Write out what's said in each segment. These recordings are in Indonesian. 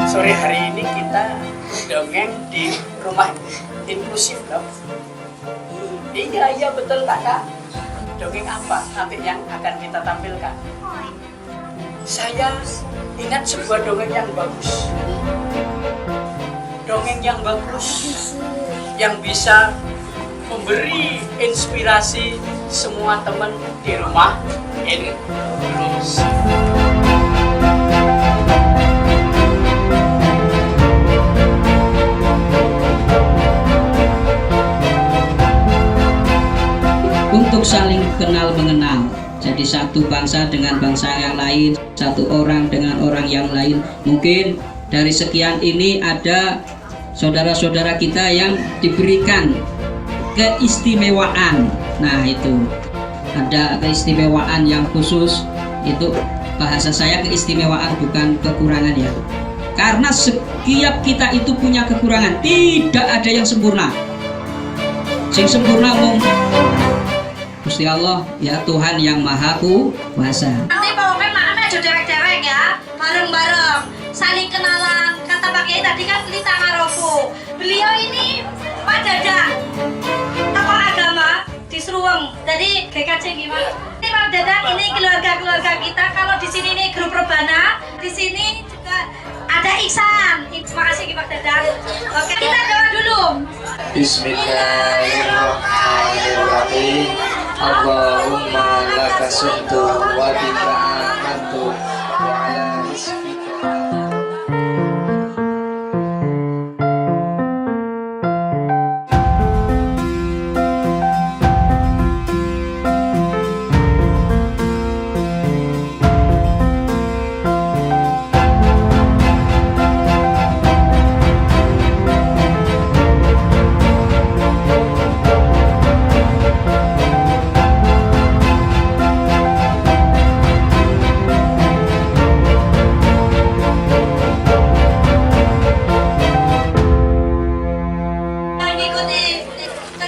Sore hari ini kita dongeng di rumah inklusif dong. Iya betul kakak. Dongeng apa nanti yang akan kita tampilkan? Saya ingat sebuah dongeng yang bagus. Dongeng yang bagus yang bisa memberi inspirasi semua teman di rumah inklusif. Untuk saling kenal mengenal, jadi satu bangsa dengan bangsa yang lain, satu orang dengan orang yang lain. Mungkin dari sekian ini ada saudara-saudara kita yang diberikan keistimewaan. Nah itu ada keistimewaan yang khusus. Itu bahasa saya keistimewaan, bukan kekurangan ya. Karena setiap kita itu punya kekurangan, tidak ada yang sempurna. Sing sempurna Gusti Allah, ya Tuhan yang Maha Kuasa. Nanti pokoknya makan aja dewek-dewek ya, bareng-bareng, saling kenalan. Kata Pak Kiai tadi kan Lita Ngaropo. Beliau ini Pak Dadang, tokoh agama di Seruweng. Jadi GKJ gimana? Ini Pak Dadang, ini keluarga-keluarga kita. Kalau di sini ini grup Rebana, di sini juga ada Iksan. Terima kasih Pak Dadang. Oke, kita doa dulu. Bismillahirrahmanirrahim. Allahumma laka sumtu wa bika amantu wa ala rizqika.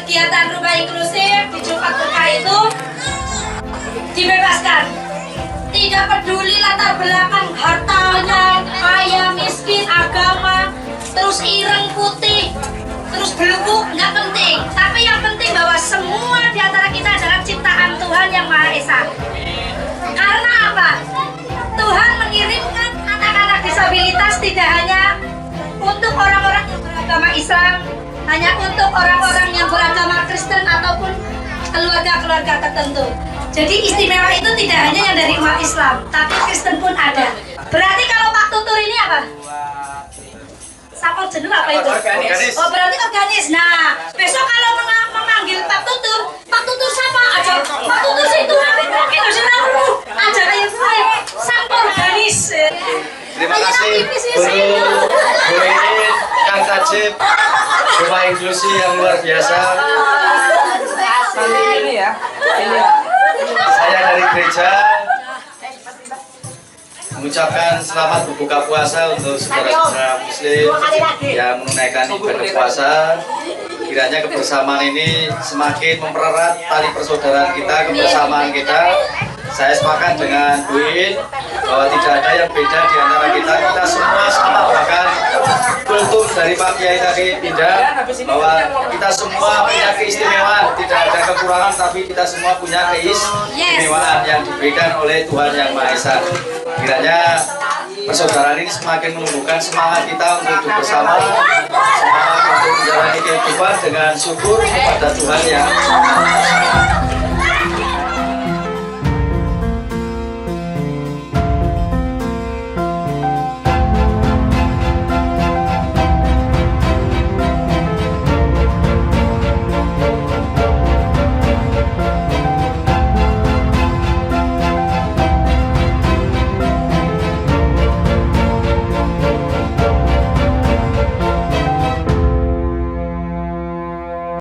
Kegiatan rumah inklusif di Jumat Berkah itu dibebaskan, tidak peduli latar belakang hartanya, kaya miskin, agama, terus ireng putih, terus belubuk, nggak penting. Tapi yang penting bahwa semua di antara kita adalah ciptaan Tuhan yang Maha Esa. Karena apa? Tuhan mengirimkan anak-anak disabilitas tidak hanya untuk orang-orang yang beragama Islam, hanya untuk orang-orang yang beragama Kristen ataupun keluarga-keluarga tertentu. Jadi istimewa itu tidak hanya yang dari umat Islam, tapi Kristen pun ada. Berarti kalau Pak Tutur ini apa? Sapor jenuh apa itu? Organis. Oh berarti organis. Nah besok kalau memanggil Pak Tutur siapa? Aja Pak Tutur sih itu mungkin harus tahu. Aja kayak gue, sapor organis. Terima kasih guru ini, Kang Tajib, rumah inklusi yang luar biasa. Ini ya. Saya dari gereja mengucapkan selamat berbuka puasa untuk saudara-saudara Muslim yang menunaikan ibadah puasa. Kiranya kebersamaan ini semakin mempererat tali persaudaraan kita, kebersamaan kita. Saya sepakat dengan Bu Iin bahwa tidak ada yang beda di antara kita. Kita semua sama, bahkan kultur dari Pak Kiai tadi pindah bahwa kita semua punya keistimewaan, tidak ada kekurangan, tapi kita semua punya keistimewaan yang diberikan oleh Tuhan Yang Maha Esa. Kiranya persaudaraan ini semakin menumbuhkan semangat kita untuk hidup bersama, semangat untuk menjalani kehidupan dengan syukur kepada Tuhan Yang Maha Esa.